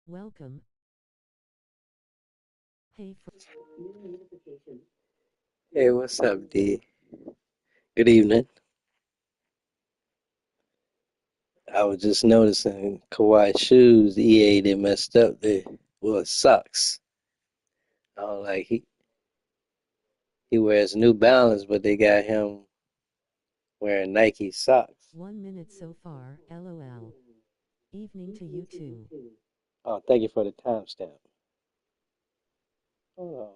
Welcome. Hey, Hey, what's up, D? Good evening. I was just noticing Kawhi's shoes, EA, they messed up. Well, it sucks. I don't like he wears New Balance, but they got him wearing Nike socks. 1 minute so far, lol. Evening to you too. Oh, thank you for the timestamp. Oh,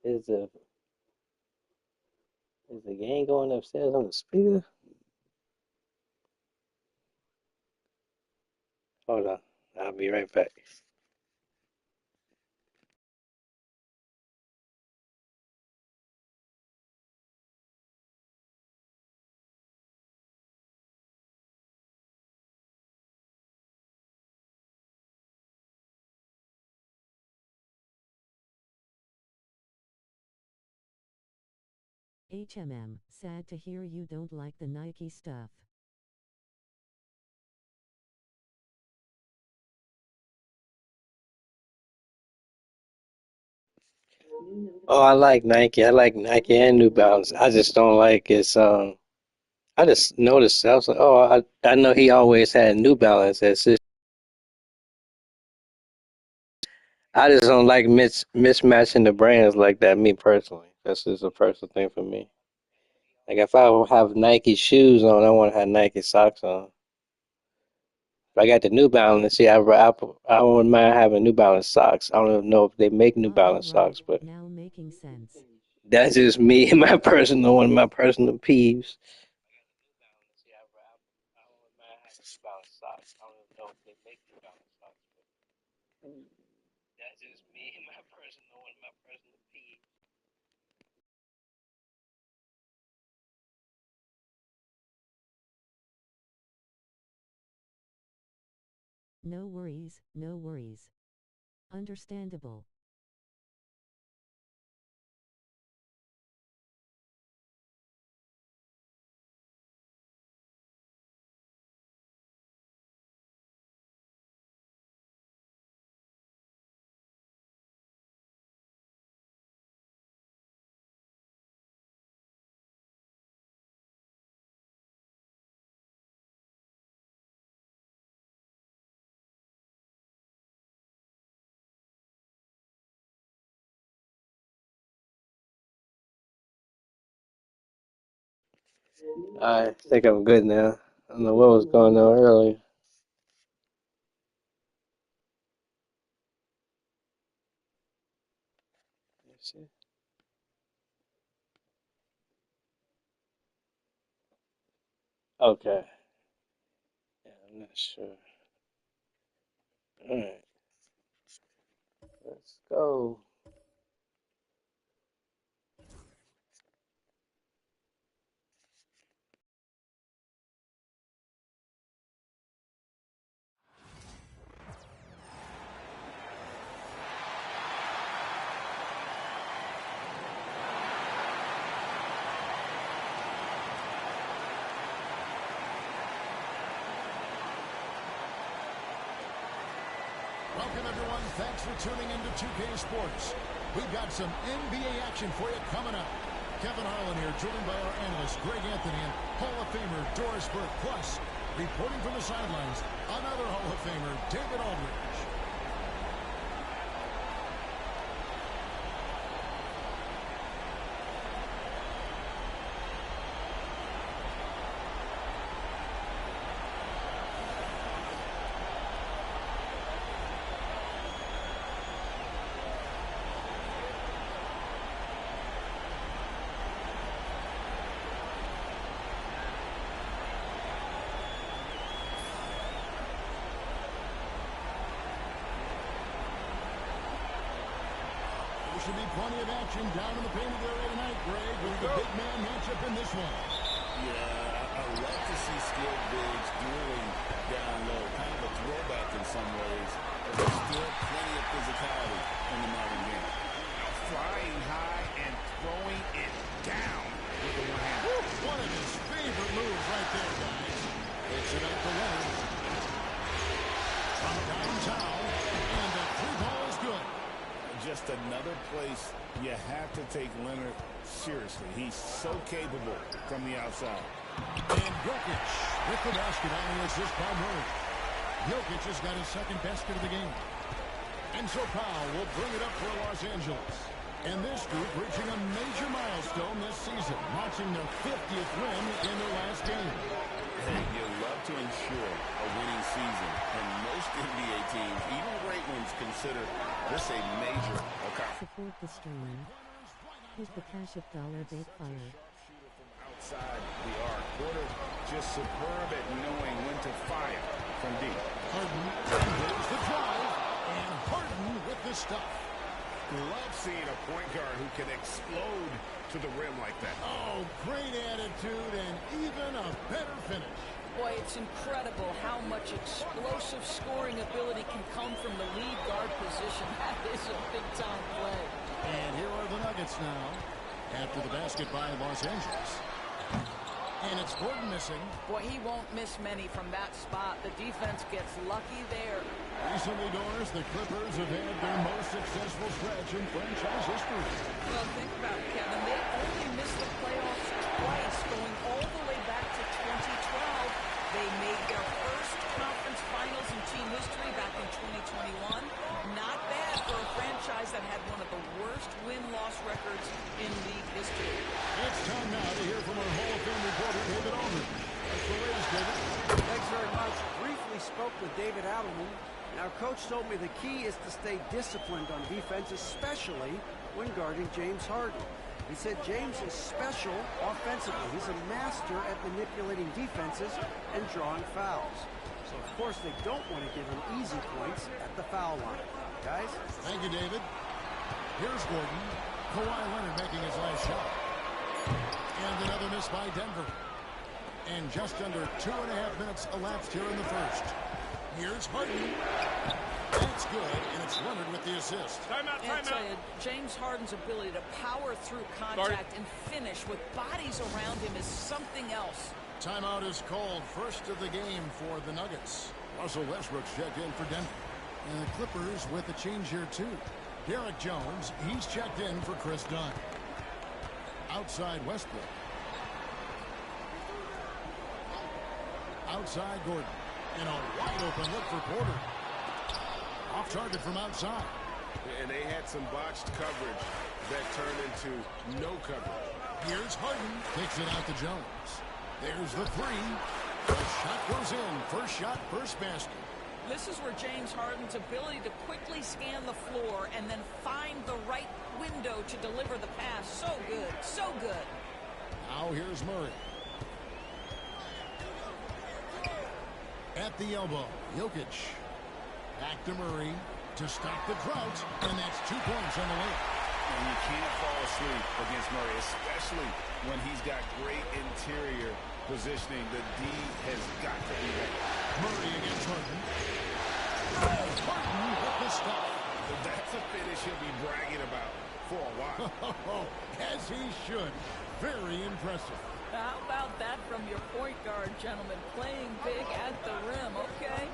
is the is the game going upstairs on the speaker? Hold on, I'll be right back. HMM, sad to hear you don't like the Nike stuff. Oh, I like Nike. I like Nike and New Balance. I just don't like its. I just noticed. I was like, oh, I know he always had New Balance as his. I just don't like mismatching the brands like that. Me personally, that's just a personal thing for me. Like if I have Nike shoes on, I want to have Nike socks on. If I got the New Balance, see, I wouldn't mind having New Balance socks. I don't even know if they make New Balance Right, socks, but now making sense. that's just me and my personal one of my personal peeves. No worries, no worries. Understandable. I think I'm good now. I don't know what was going on earlier. Let's see. Okay, yeah, I'm not sure. All right, let's go. Welcome, everyone. Thanks for tuning into 2K Sports. We've got some NBA action for you coming up. Kevin Harlan here, joined by our analyst, Greg Anthony, and Hall of Famer Doris Burke. Plus, reporting from the sidelines, another Hall of Famer, David Aldridge. There should be plenty of action down in the painted area tonight, Greg, with the big man matchup in this one. Yeah, I love to see skilled bigs dueling down low. Kind of a throwback in some ways, but there's still plenty of physicality in the modern game. Flying high and throwing it down with the one hand. One of his favorite moves right there, guys. It's it up to Leonard. From downtown, just another place you have to take Leonard seriously. He's so capable from the outside. And Jokic with the basket on the assist by Murray. Jokic has got his second basket of the game. And so Powell will bring it up for Los Angeles. And this group reaching a major milestone this season, notching their 50th win in their last game. Hey, you love to ensure a winning season, and most NBA teams, even great ones, consider this a major accomplishment. Support the stream. Hit the cash of $8 fire. Outside the arc. Porter just superb at knowing when to fire from deep. Harden, there's the drive, and Harden with the stuff. Love seeing a point guard who can explode to the rim like that. Oh, great attitude and even a better finish. Boy, it's incredible how much explosive scoring ability can come from the lead guard position. That is a big-time play. And here are the Nuggets now after the basket by Los Angeles. And it's Gordon missing. Boy, he won't miss many from that spot. The defense gets lucky there. Recently, Doris, the Clippers have had their most successful stretch in franchise history. Well, think about it, Kevin. They only missed the playoffs twice, going all the way back to 2012. They made their first conference finals in team history back in 2021. Not bad for a franchise that had one of the worst win-loss records in league history. It's time now to hear from our Hall of Fame reporter, David Aldridge. That's the latest, David. Thanks very much. Briefly spoke with David Adelman. Our coach told me the key is to stay disciplined on defense, especially when guarding James Harden. He said James is special offensively. He's a master at manipulating defenses and drawing fouls. So, of course, they don't want to give him easy points at the foul line. Guys? Thank you, David. Here's Gordon. Kawhi Leonard making his last shot. And another miss by Denver. And just under 2.5 minutes elapsed here in the first. Here's Harden. That's good, and it's Leonard with the assist. Timeout, And timeout. James Harden's ability to power through contact and finish with bodies around him is something else. Timeout is called, first of the game for the Nuggets. Russell Westbrook's checked in for Denver. And the Clippers with a change here, too. Derek Jones, he's checked in for Chris Dunn. Outside Westbrook. Outside Gordon. And a wide-open look for Porter. Off target from outside. And they had some botched coverage that turned into no coverage. Here's Harden. Kicks it out to Jones. There's the three. First shot goes in. First shot, first basket. This is where James Harden's ability to quickly scan the floor and then find the right window to deliver the pass. So good, so good. Now here's Murray. At the elbow, Jokic. Back to Murray to stop the drought, and that's 2 points on the way. And you can't fall asleep against Murray, especially when he's got great interior positioning. The D has got to be there. Murray against Harden. Harden with the stop. That's a finish he'll be bragging about for a while. As he should. Very impressive. How about that from your point guard, gentlemen? Playing big at the rim, okay?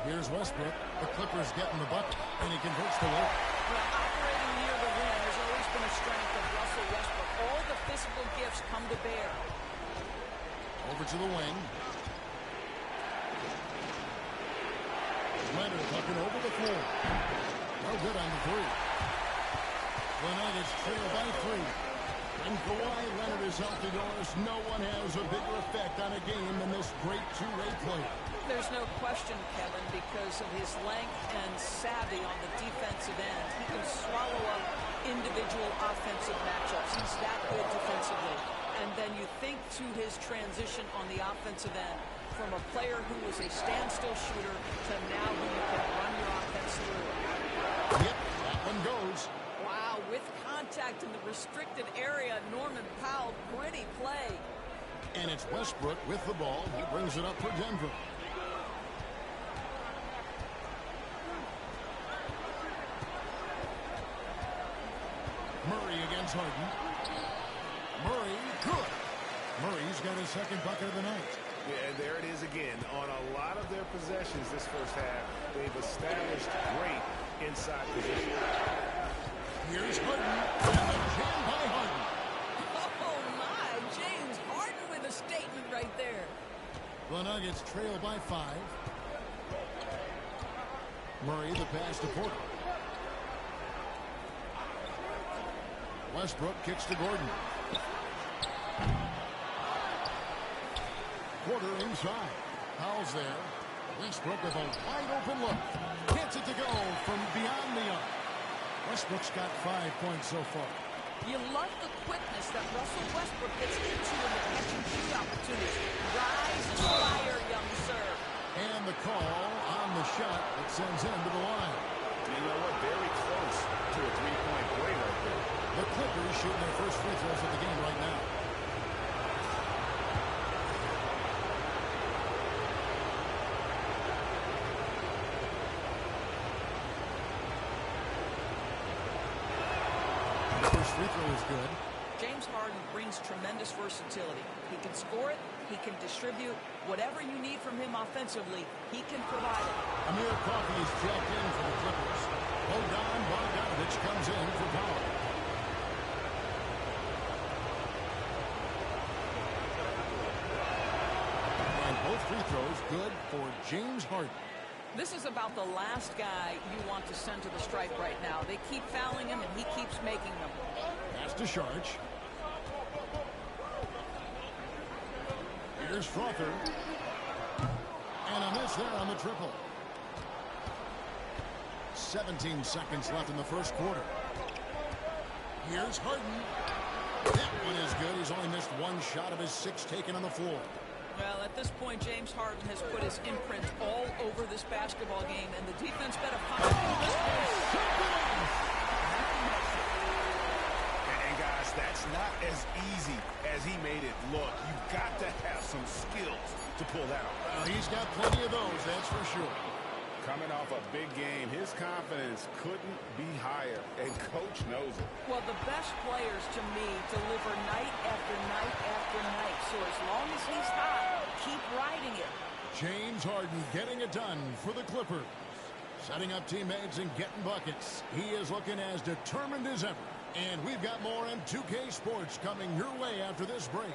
Here's Westbrook. The Clippers getting the bucket, and he converts the work. Well, operating near the rim has always been a strength of Russell Westbrook. All the physical gifts come to bear. Over to the wing. Leonard looking over the floor. No good on the three. The Nuggets trail by 3. When Kawhi Leonard is healthy, Doris, no one has a bigger effect on a game than this great two-way player. There's no question, Kevin, because of his length and savvy on the defensive end. He can swallow up individual offensive matchups. He's that good defensively. And then you think to his transition on the offensive end from a player who was a standstill shooter to now who you can run your offense through. Yep, that one goes. Wow, with contact in the restricted area, Norman Powell, pretty play. And it's Westbrook with the ball. He brings it up for Denver. Murray against Harden. Murray, good. Murray's got his second bucket of the night. Yeah, and there it is again. On a lot of their possessions this first half, they've established great inside position. Nuggets trail by 5. Murray the pass to Porter. Westbrook kicks to Gordon. Porter inside. Powell's there. Westbrook with a wide open look. Gets it to go from beyond the arc. Westbrook's got 5 points so far. You love the quickness that Russell Westbrook gets into in the catch and shoot opportunities. Rise and fire, young sir. And the call on the shot that sends him to the line. You know what? Very close to a three-point play right there. The Clippers shooting their first free throws of the game right now. First free throw is good. James Harden brings tremendous versatility. He can score it, he can distribute. Whatever you need from him offensively, he can provide it. Amir Coffey is checked in for the Clippers. Bogdan Bogdanovic comes in for Powell. And both free throws good for James Harden. This is about the last guy you want to send to the stripe right now. They keep fouling him, and he keeps making them. Pass to Sharch. Here's Strother. And a miss there on the triple. 17 seconds left in the first quarter. Here's Harden. That one is good. He's only missed one shot of his 6 taken on the floor. Well, at this point, James Harden has put his imprint all over this basketball game, and the defense better punish him. And guys, that's not as easy as he made it look. You've got to have some skills to pull out. He's got plenty of those, that's for sure. Coming off a big game, his confidence couldn't be higher, and Coach knows it. Well, the best players, to me, deliver night after night after night. So as long as he's hot, keep riding it. James Harden getting it done for the Clippers. Setting up teammates and getting buckets. He is looking as determined as ever. And we've got more on 2K Sports coming your way after this break.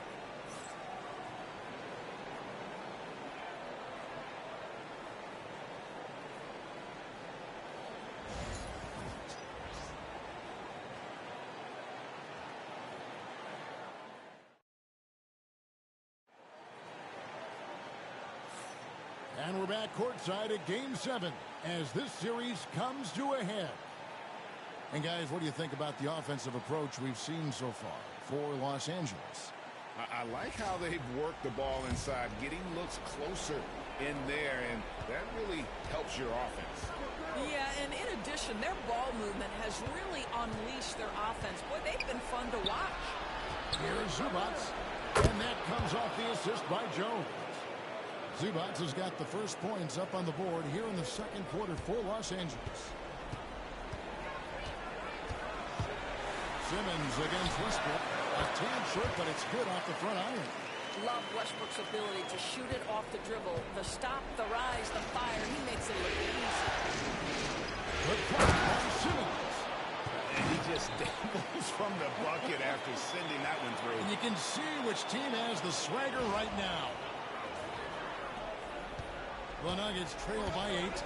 And we're back courtside at Game 7 as this series comes to a head. And guys, what do you think about the offensive approach we've seen so far for Los Angeles? I like how they've worked the ball inside, getting looks closer in there, and that really helps your offense. Yeah, and in addition, their ball movement has really unleashed their offense. Boy, they've been fun to watch. Here's Zubats, and that comes off the assist by Jones. Zubats has got the first points up on the board here in the second quarter for Los Angeles. Simmons against Westbrook. A tad short, but it's good off the front iron. Love Westbrook's ability to shoot it off the dribble. The stop, the rise, the fire. He makes it look easy. Good pass by Simmons. And he just dabbles from the bucket after sending that one through. And you can see which team has the swagger right now. The Nuggets trail by 8.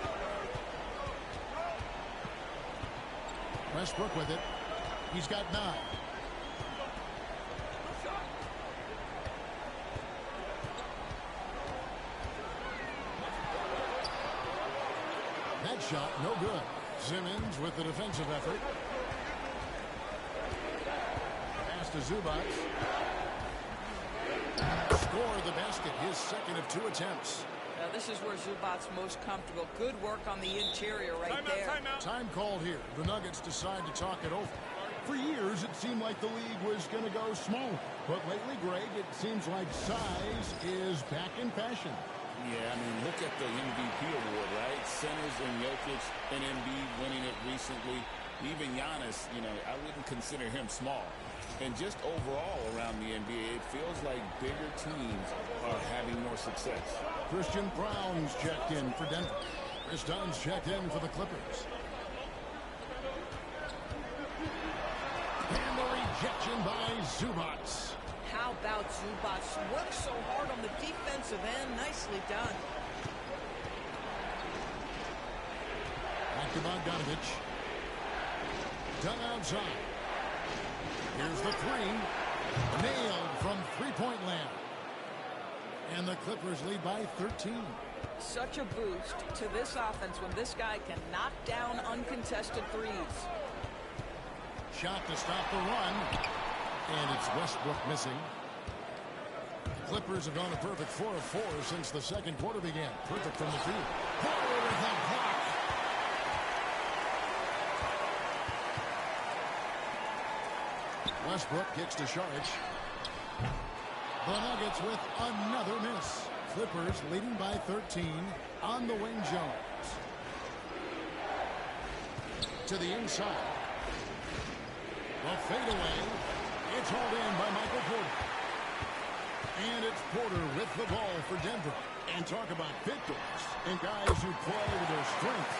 Westbrook with it. He's got 9. That shot, no good. Simmons with the defensive effort. Pass to Zubats. Score the basket, his second of 2 attempts. Now, this is where Zubats most comfortable. Good work on the interior right there. Time called here. The Nuggets decide to talk it over. For years, it seemed like the league was going to go smaller. But lately, Greg, it seems like size is back in fashion. Yeah, I mean, look at the MVP award, right? Centers and Jokic and Embiid winning it recently. Even Giannis, you know, I wouldn't consider him small. And just overall around the NBA, it feels like bigger teams are having more success. Christian Brown's checked in for Denver. Chris Dunn's checked in for the Clippers. And the rejection by Zubats. How about Zubac. Works so hard on the defensive end. Nicely done. Back to Bogdanovich. Done outside. Here's the three. Nailed from three-point land. And the Clippers lead by 13. Such a boost to this offense when this guy can knock down uncontested threes. Shot to stop the run. And it's Westbrook missing. The Clippers have gone a perfect 4 of 4 since the second quarter began. Perfect from the field. Porter with the block. Westbrook kicks to Šarić. The Nuggets with another miss. Clippers leading by 13 on the wing. Jones to the inside. The fadeaway. It's hauled in by Michael Porter. And it's Porter with the ball for Denver. And talk about victors and guys who play with their strength.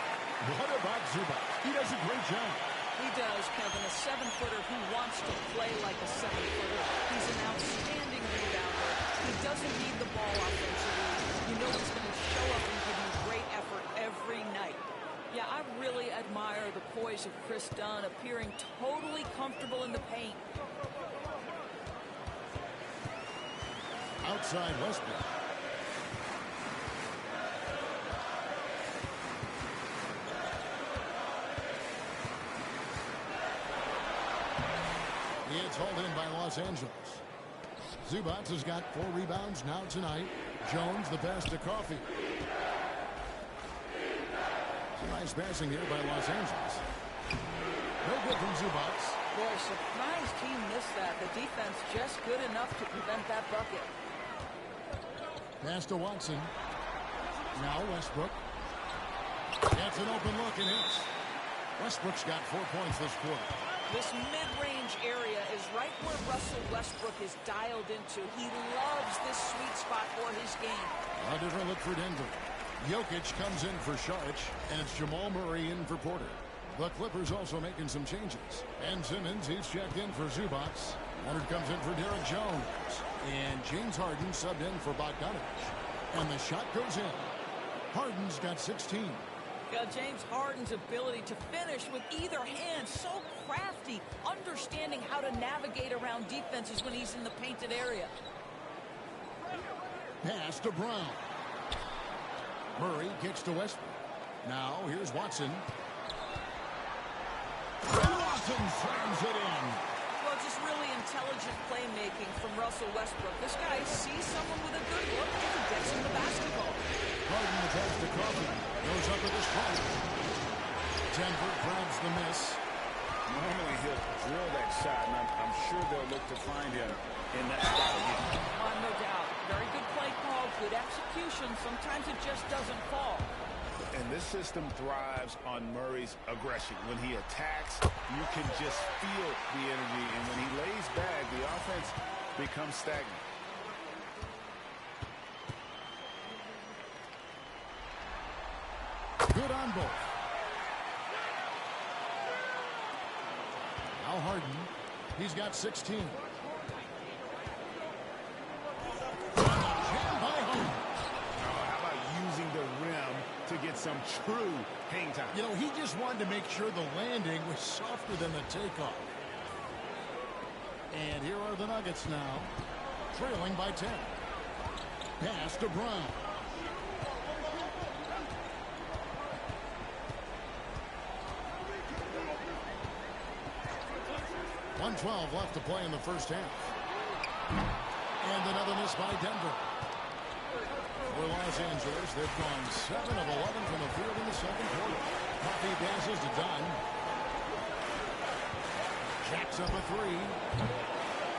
What about Zubac? He does a great job. He does, Kevin. A 7-footer who wants to play like a 7-footer. He's an outstanding rebounder. He doesn't need the ball offensively. You know he's going to show up and give you great effort every night. Yeah, I really admire the poise of Chris Dunn, appearing totally comfortable in the paint. Outside Westbrook. It's hauled in by Los Angeles. Zubac has got 4 rebounds now tonight. Jones the pass to Coffee. Some nice passing here by Los Angeles. No good from Zubac. Boy, surprised he missed that. The defense just good enough to prevent that bucket. Pass to Watson. Now Westbrook. Gets an open look and hits. Westbrook's got 4 points this quarter. This mid-range area is right where Russell Westbrook is dialed into. He loves this sweet spot for his game. A different look for Denver. Jokic comes in for Šarić, and it's Jamal Murray in for Porter. The Clippers also making some changes. Ben Simmons, he's checked in for Zubac. Leonard comes in for Derek Jones. And James Harden subbed in for Bogdanovich. And the shot goes in. Harden's got 16. James Harden's ability to finish with either hand, so crafty, understanding how to navigate around defenses when he's in the painted area. Pass to Brown. Murray kicks to Westbrook. Now here's Watson. Watson slams it in. Well, just really intelligent playmaking from Russell Westbrook. This guy sees someone with a good look and gets him the basketball. Harden the pass to Coffee. Goes up with a strike. Denver grabs the miss. Normally he'll drill that shot, and I'm sure they'll look to find him in that spot again. No doubt. Very good play call, good execution. Sometimes it just doesn't fall. And this system thrives on Murray's aggression. When he attacks, you can just feel the energy. And when he lays back, the offense becomes stagnant. Good on both. Now Harden. He's got 16. Jam by Harden. How about using the rim to get some true hang time? You know, he just wanted to make sure the landing was softer than the takeoff. And here are the Nuggets now, trailing by 10. Pass to Brown. 1:12 left to play in the first half. And another miss by Denver. For Los Angeles, they've gone 7 of 11 from the field in the second quarter. Coffee passes to Dunn. Jacks up a 3.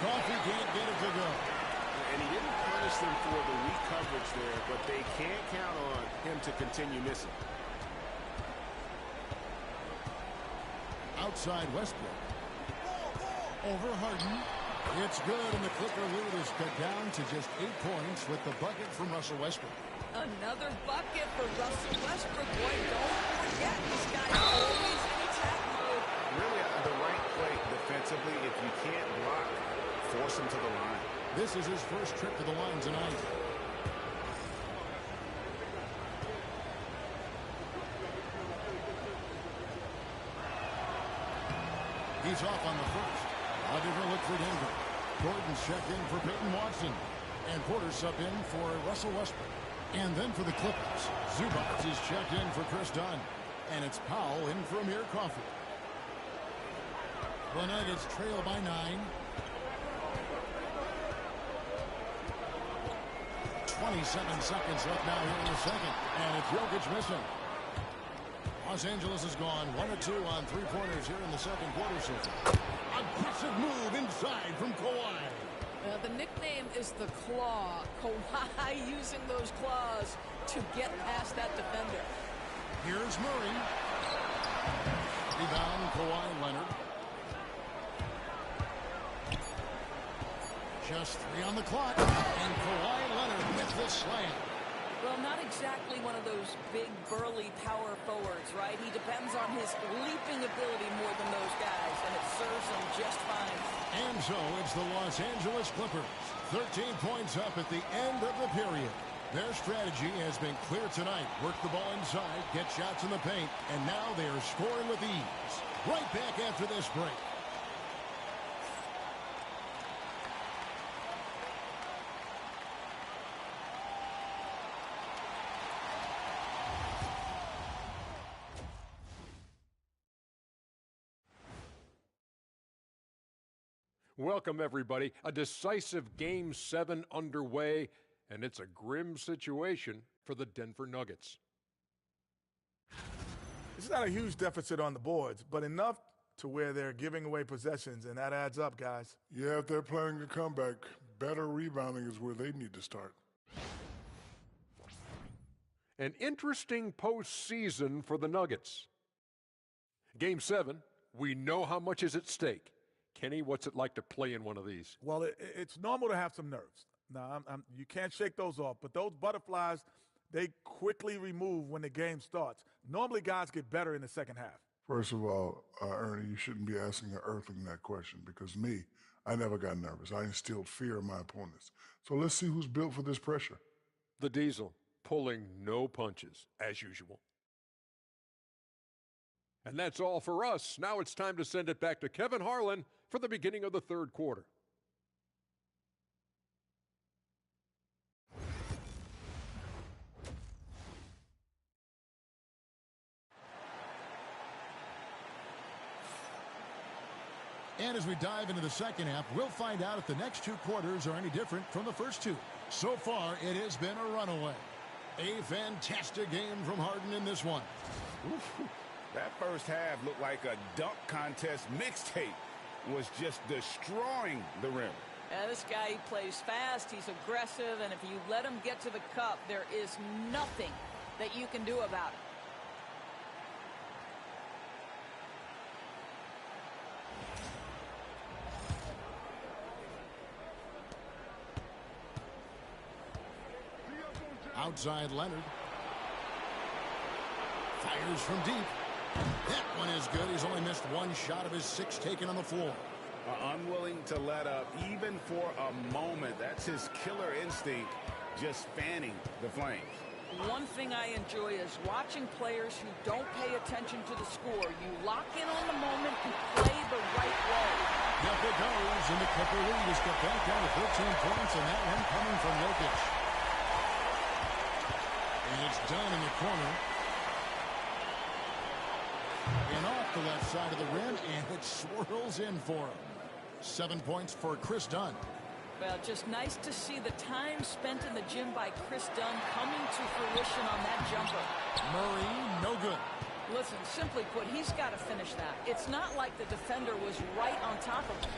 Coffee can't get it to go. And he didn't punish them for the weak coverage there, but they can't count on him to continue missing. Outside Westbrook. Over Harden. It's good, and the Clipper lead is cut down to just 8 points with the bucket from Russell Westbrook. Another bucket for Russell Westbrook. Boy, don't forget, this guy always in attack mode. Really the right play defensively. If you can't block, force him to the line. This is his first trip to the line tonight. He's off on the first. A different look for Denver. Gordon's checked in for Peyton Watson. And Porter subbed in for Russell Westbrook. And then for the Clippers, Zubac is checked in for Chris Dunn. And it's Powell in for Amir Coffey. The Nuggets trail by 9. 27 seconds left now here in the second. And it's Jokic missing. Los Angeles has gone 1 of 2 on three-pointers here in the second quarter so far. Aggressive move inside from Kawhi. The nickname is the Claw. Kawhi using those claws to get past that defender. Here's Murray. Rebound, Kawhi Leonard. Just 3 on the clock. And Kawhi Leonard with the slam. Well, not exactly one of those big, burly power forwards, right? He depends on his leaping ability more than those guys, and it serves him just fine. And so it's the Los Angeles Clippers. 13 points up at the end of the period. Their strategy has been clear tonight. Work the ball inside, get shots in the paint, and now they are scoring with ease. Right back after this break. Welcome, everybody. A decisive Game 7 underway, and it's a grim situation for the Denver Nuggets. It's not a huge deficit on the boards, but enough to where they're giving away possessions, and that adds up, guys. Yeah, if they're planning a comeback, better rebounding is where they need to start. An interesting postseason for the Nuggets. Game 7, we know how much is at stake. Kenny, what's it like to play in one of these? Well, it's normal to have some nerves. Now, you can't shake those off, but those butterflies, they quickly remove when the game starts. Normally, guys get better in the second half. First of all, Ernie, you shouldn't be asking an earthling that question because me, I never got nervous. I instilled fear in my opponents. So let's see who's built for this pressure. The Diesel, pulling no punches, as usual. And that's all for us. Now it's time to send it back to Kevin Harlan for the beginning of the third quarter. And as we dive into the second half, we'll find out if the next 2 quarters are any different from the first 2. So far, it has been a runaway. A fantastic game from Harden in this one. Oof. That first half looked like a dunk contest mixtape. Was just destroying the rim. This guy, he plays fast, he's aggressive, and if you let him get to the cup, there is nothing that you can do about it. Outside Leonard. Fires from deep. That one is good. He's only missed 1 shot of his 6 taken on the floor. Unwilling to let up even for a moment. That's his killer instinct, just fanning the flames. One thing I enjoy is watching players who don't pay attention to the score. You lock in on the moment and play the right way. Up it goes, and the Clipper lead is cut back down to 13 points, and that one coming from Jokic. And it's done in the corner. And off the left side of the rim, and it swirls in for him. 7 points for Chris Dunn. Well, just nice to see the time spent in the gym by Chris Dunn coming to fruition on that jumper. Murray, no good. Listen, simply put, he's got to finish that. It's not like the defender was right on top of him.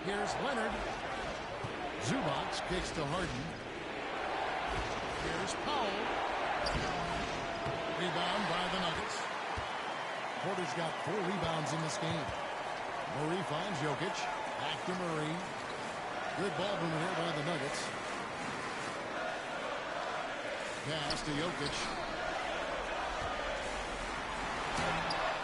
Here's Leonard. Zubac kicks to Harden. Here's Powell. Rebound by the Nuggets. Porter's got 4 rebounds in this game. Murray finds Jokic. Back to Murray. Good ball movement here by the Nuggets. Pass to Jokic.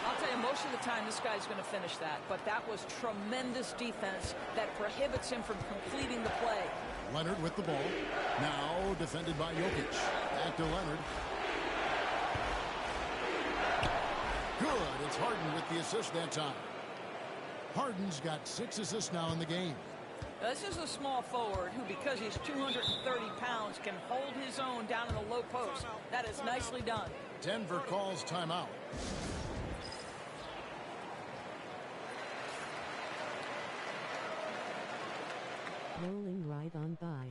I'll tell you, most of the time this guy's going to finish that, but that was tremendous defense that prohibits him from completing the play. Leonard with the ball. Now defended by Jokic. Back to Leonard. Good. It's Harden with the assist that time. Harden's got 6 assists now in the game. This is a small forward who, because he's 230 pounds, can hold his own down in the low post. That is nicely done. Denver calls timeout. Rolling right on by.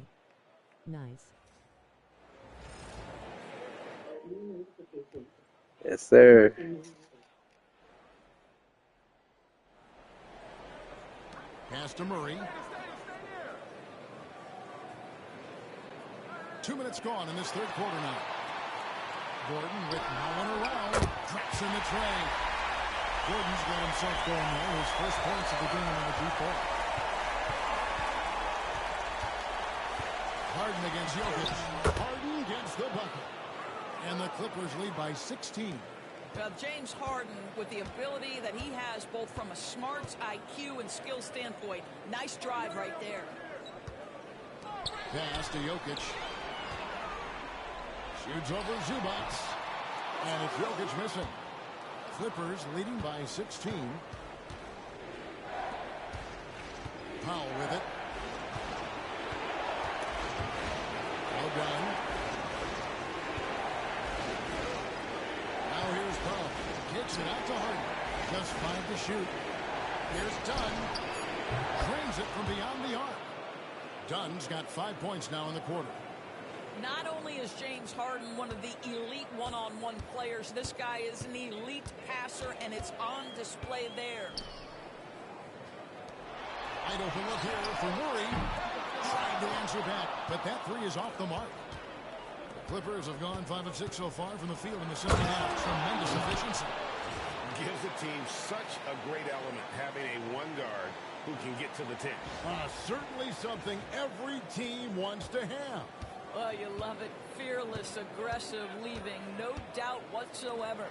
Nice. Yes, sir. Pass to Murray. 2 minutes gone in this third quarter now. Gordon with no one around. Drops in the tray. Gordon's got himself going there. His first points of the game on the deep ball. Harden against Jokic. Harden gets the bucket. And the Clippers lead by 16. James Harden, with the ability that he has both from a smarts, IQ, and skill standpoint, nice drive right there. Pass to Jokic. Shoots over Zubac. And it's Jokic missing. Clippers leading by 16. Powell with it. Well done. Now here's Powell. Kicks it out to Harden. Just 5 to shoot. Here's Dunn. Drains it from beyond the arc. Dunn's got 5 points now in the quarter. Not only is James Harden one of the elite one-on-one players, this guy is an elite passer, and it's on display there. Wide open look here for Murray. Trying to answer back, but that three is off the mark. The Clippers have gone 5 of 6 so far from the field in the second half. Tremendous efficiency. Gives the team such a great element, having a one guard who can get to the 10. Certainly something every team wants to have. Oh, you love it. Fearless, aggressive, leaving no doubt whatsoever.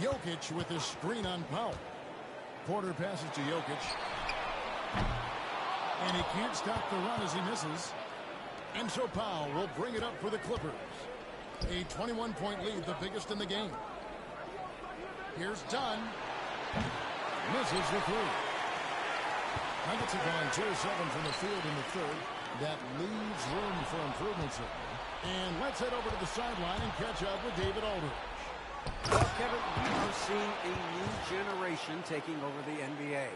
Jokic with his screen on Powell. Porter passes to Jokic. And he can't stop the run as he misses. And so Powell will bring it up for the Clippers. A 21-point lead, the biggest in the game. Here's Dunn. Misses the three. Nuggets have gone 2 of 7 from the field in the third. That leaves room for improvements here. And let's head over to the sideline and catch up with David Aldridge. Well, Kevin, we are seeing a new generation taking over the NBA.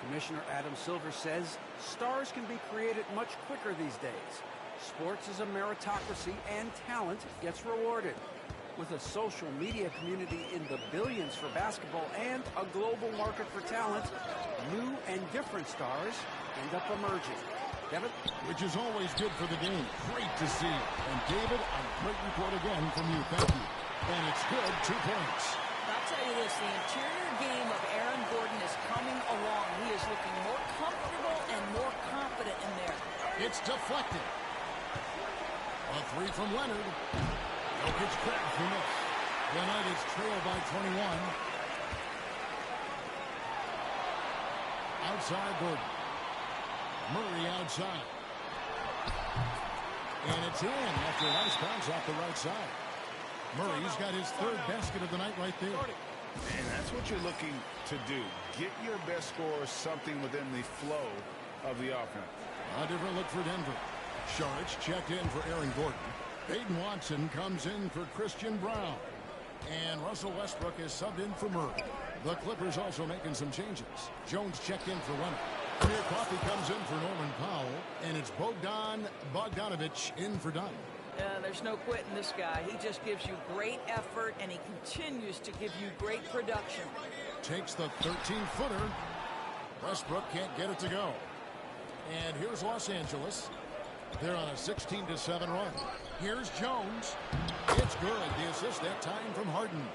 Commissioner Adam Silver says stars can be created much quicker these days. Sports is a meritocracy, and talent gets rewarded. With a social media community in the billions for basketball and a global market for talent, new and different stars end up emerging. Kevin? Which is always good for the game. Great to see. And David, a great report again from you. Thank you. And it's good, 2 points. I'll tell you this, the interior game of Aaron Gordon is coming along. He is looking more comfortable and more confident in there. It's deflected. A three from Leonard. Jokic cracked for miss. The Nuggets trail by 21. Outside Gordon. Murray outside. And it's in after a nice bounce off the right side. Murray's got his third basket of the night right there. And that's what you're looking to do. Get your best score something within the flow of the offense. A different look for Denver. Saric checked in for Aaron Gordon. Peyton Watson comes in for Christian Brown. And Russell Westbrook is subbed in for Murray. The Clippers also making some changes. Jones checked in for Leonard. Amir Coffey comes in for Norman Powell. And it's Bogdan Bogdanovic in for Dunn. There's no quitting this guy. He just gives you great effort, and he continues to give you great production. Takes the 13-footer. Westbrook can't get it to go. And here's Los Angeles. They're on a 16-7 run. Here's Jones. It's good. The assist that time from Harden.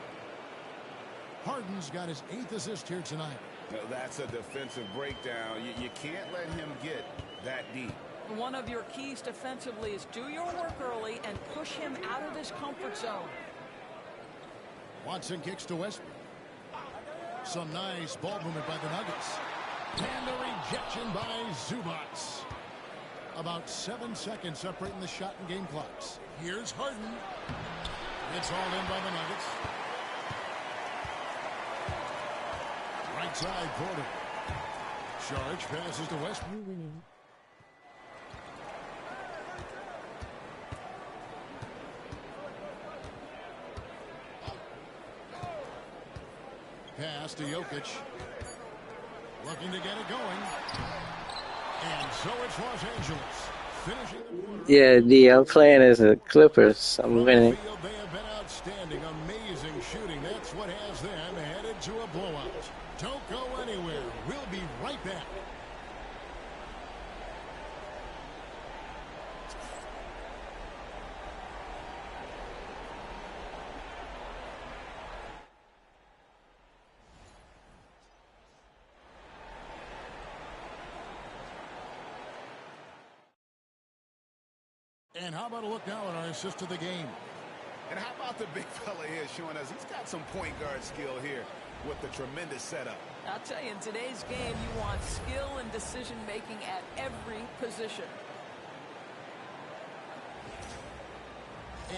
Harden's got his 8th assist here tonight. Now, that's a defensive breakdown. You can't let him get that deep. One of your keys defensively is do your work early and push him out of his comfort zone. Watson kicks to Westbrook. Some nice ball movement by the Nuggets. And the rejection by Zubac. About 7 seconds separating the shot and game clocks. Here's Harden. It's all in by the Nuggets. Right side, Porter. Charge passes to Westbrook. You winning. Pass to Jokic. Looking to get it going. And so it's Los Angeles. Finishing the quarter. Yeah, D, I'm playing as the Clippers. I'm winning. Field, they have been outstanding. Amazing shooting. That's what has them headed to a blowout. Don't go anywhere. We'll be right back. And how about a look now at our assist to the game? And how about the big fella here showing us he's got some point guard skill here with the tremendous setup. I'll tell you, in today's game, you want skill and decision-making at every position.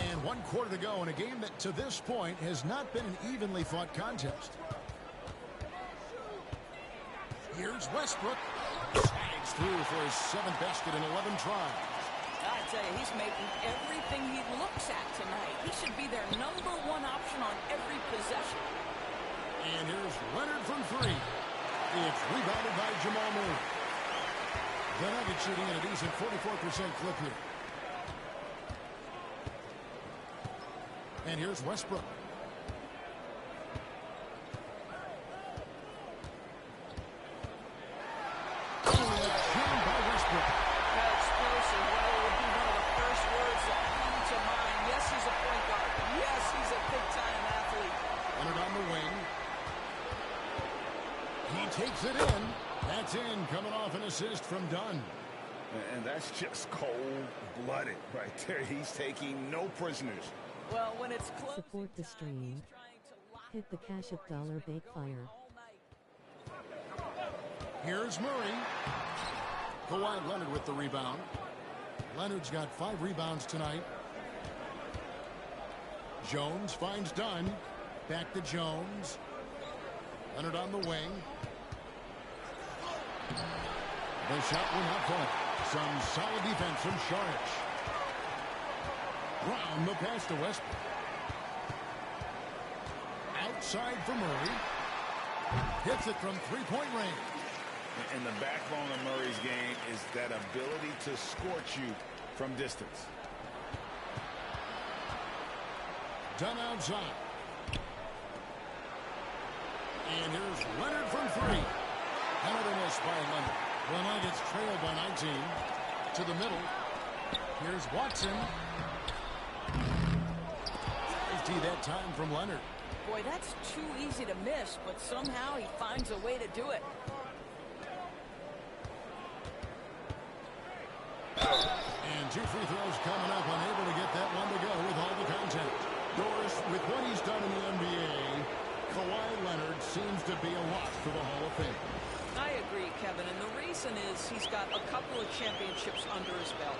And 1 quarter to go in a game that to this point has not been an evenly fought contest. Here's Westbrook. Slides through for his 7th basket in 11 tries. I tell you, he's making everything he looks at tonight. He should be their #1 option on every possession. And here's Leonard from 3. It's rebounded by Jamal Murray. The Nuggets shooting at a decent 44% clip here. And here's Westbrook. Jammed by Westbrook. Explosive. Well, it would be one of the first words that come to mind. Yes, he's a point guard. Yes, he's a big-time athlete. Leonard on the wing. He takes it in. That's in, coming off an assist from Dunn. And that's just cold-blooded right there. He's taking no prisoners. Well, when it's close, Support the stream. Hit the Cash App $, Bakefire. Here's Murray. Kawhi Leonard with the rebound. Leonard's got 5 rebounds tonight. Jones finds Dunn. Back to Jones. Leonard on the wing. The shot will not fall. Some solid defense from Saric. Brown the pass to Westbrook. Outside for Murray. Hits it from 3-point range. And the backbone of Murray's game is that ability to scorch you from distance. Dunn outside. And here's Leonard from 3. Another miss by Leonard. The Nuggets trailed by 19. To the middle. Here's Watson. 50 that time from Leonard. boy, that's too easy to miss, but somehow he finds a way to do it. And 2 free throws coming up, unable to get that one to go with all the contact. Doris, with what he's done in the NBA, Kawhi Leonard seems to be a lock for the Hall of Fame. I agree, Kevin, and the reason is he's got a couple of championships under his belt.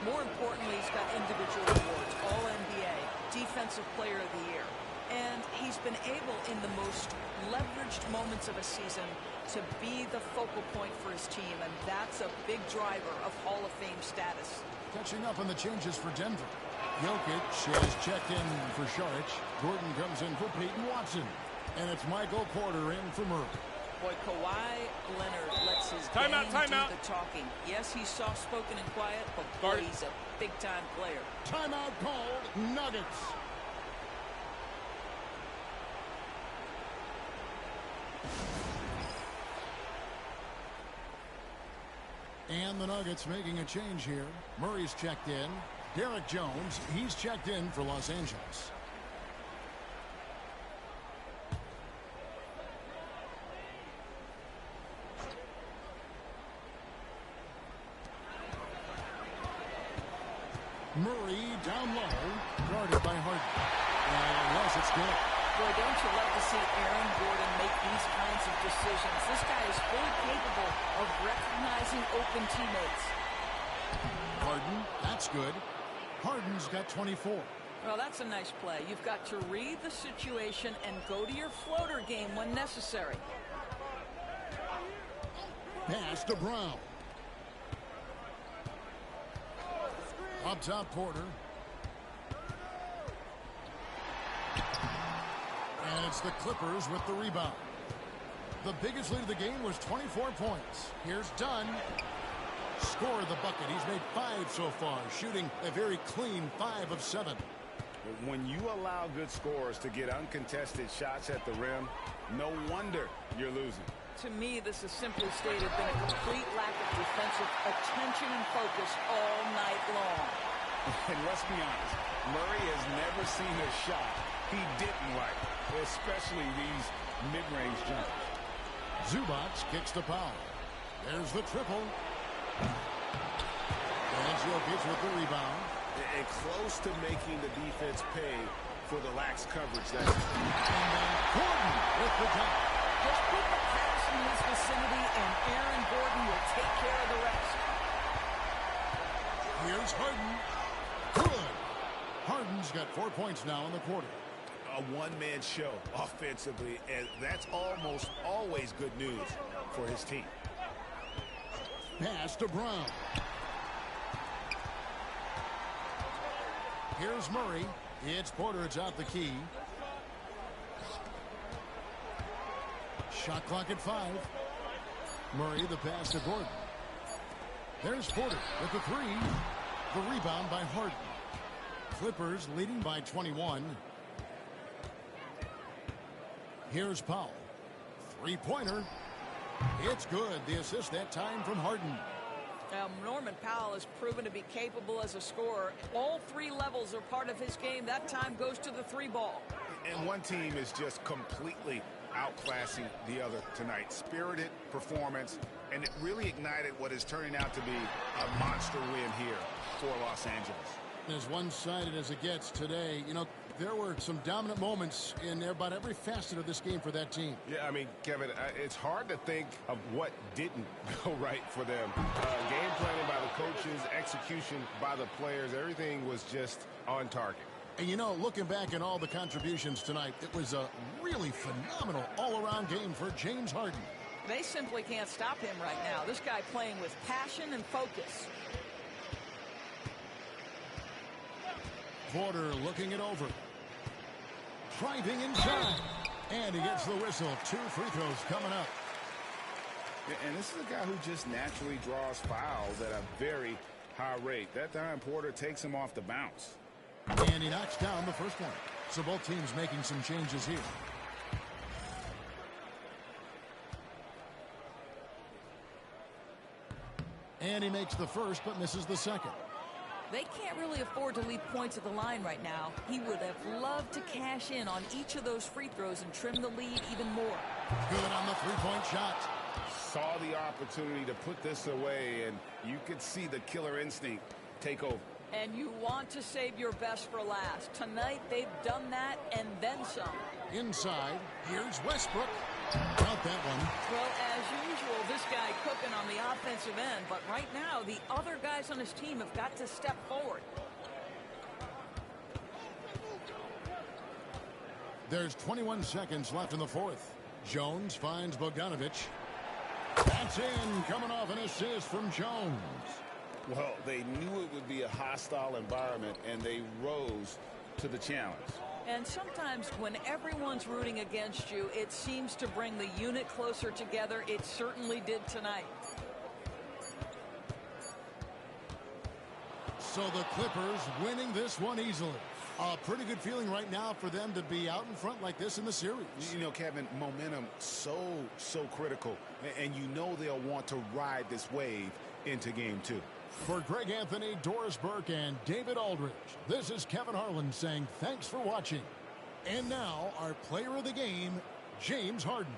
More importantly, he's got individual awards, All-NBA, Defensive Player of the Year. And he's been able, in the most leveraged moments of a season, to be the focal point for his team, and that's a big driver of Hall of Fame status. Catching up on the changes for Denver. Jokic has checked in for Saric. Gordon comes in for Peyton Watson. And it's Michael Porter in for Murray. Boy, Kawhi Leonard lets his game do the talking. Yes, he's soft-spoken and quiet, but boy, he's a big-time player. Timeout called, Nuggets. And the Nuggets making a change here. Murray's checked in. Derek Jones, he's checked in for Los Angeles. Murray down low, guarded by Harden. And yes, it's good. Boy, don't you love to see Aaron Gordon make these kinds of decisions. This guy is fully capable of recognizing open teammates. Harden, that's good. Harden's got 24. Well, that's a nice play. You've got to read the situation and go to your floater game when necessary. Pass to Brown. Up top, Porter. And it's the Clippers with the rebound. The biggest lead of the game was 24 points. Here's Dunn. Score the bucket. He's made 5 so far, shooting a very clean 5 of 7. When you allow good scorers to get uncontested shots at the rim, no wonder you're losing. To me, this has simply stated been a complete lack of defensive attention and focus all night long. And let's be honest, Murray has never seen a shot he didn't like, especially these mid-range jumpers. Zubac kicks to Powell. There's the triple. And Jokic with the rebound. And close to making the defense pay for the lax coverage. That's and then Gordon with the dunk. Just put the pass in his vicinity, and Aaron Gordon will take care of the rest. Here's Harden. Good. Harden's got 4 points now in the quarter. a one-man show offensively, and that's almost always good news for his team. Pass to Brown. Here's Murray. It's Porter. It's out the key. Shot clock at 5. Murray the pass to Gordon. There's Porter with the 3. The rebound by Harden. Clippers leading by 21. Here's Powell. Three-pointer. It's good. The assist that time from Harden. Norman Powell has proven to be capable as a scorer. All 3 levels are part of his game. That time goes to the 3 ball. And one team is just completely outclassing the other tonight. Spirited performance, and it really ignited what is turning out to be a monster win here for Los Angeles. As one-sided as it gets today, you know, there were some dominant moments in about every facet of this game for that team. Yeah, I mean, Kevin, it's hard to think of what didn't go right for them. Game planning by the coaches, execution by the players, everything was just on target. And, you know, looking back at all the contributions tonight, it was a really phenomenal all-around game for James Harden. They simply can't stop him right now. This guy playing with passion and focus. Porter looking it over. Driving inside. And he gets the whistle. 2 free throws coming up. And this is a guy who just naturally draws fouls at a very high rate. That time, Porter takes him off the bounce. And he knocks down the first one. So both teams making some changes here. And he makes the first but misses the second. They can't really afford to leave points at the line right now. He would have loved to cash in on each of those free throws and trim the lead even more. Good on the three-point shot. Saw the opportunity to put this away, and you could see the killer instinct take over. And you want to save your best for last. Tonight, they've done that and then some. Inside, here's Westbrook. Count that one. Well, as usual, this guy cooking on the offensive end. But right now, the other guys on his team have got to step forward. There's 21 seconds left in the fourth. Jones finds Bogdanovic. That's in, coming off an assist from Jones. Well, they knew it would be a hostile environment, and they rose to the challenge. And sometimes when everyone's rooting against you, it seems to bring the unit closer together. It certainly did tonight. So the Clippers winning this one easily. A pretty good feeling right now for them to be out in front like this in the series. You know, Kevin, momentum so critical. And you know they'll want to ride this wave into game 2. For Greg Anthony, Doris Burke, and David Aldridge, this is Kevin Harlan saying thanks for watching. And now, our player of the game, James Harden.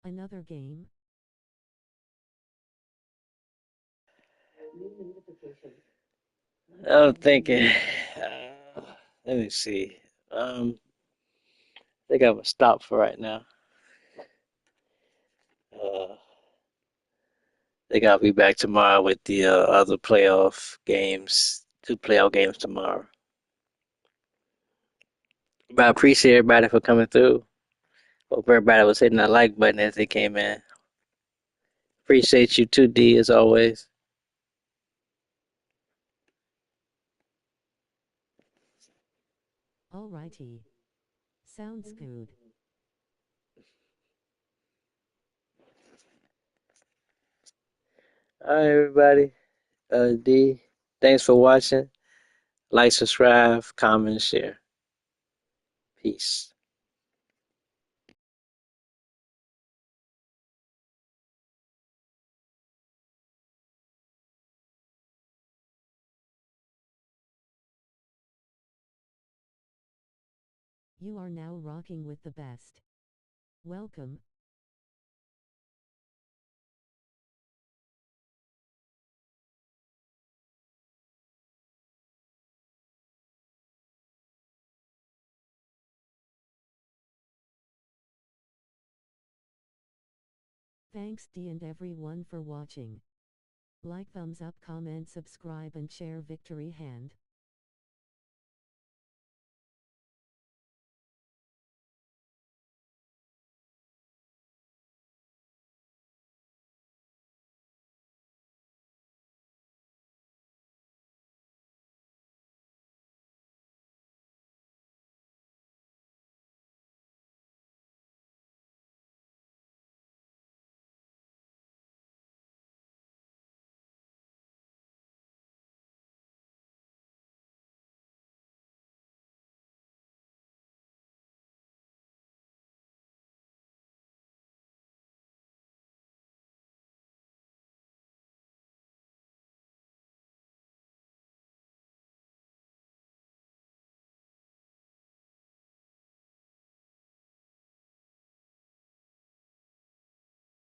Another game? I'm thinking. Let me see. I think I'm gonna stop for right now. I think I'll be back tomorrow with the other playoff games, 2 playoff games tomorrow. But I appreciate everybody for coming through. Hope everybody was hitting that like button as they came in. Appreciate you too, D, as always. Alrighty. Sounds good. All right, everybody. D, thanks for watching. Like, subscribe, comment, share. Peace. You are now rocking with the best. Welcome. Thanks D and everyone for watching. Like, thumbs up, comment, subscribe and share. Victory hand.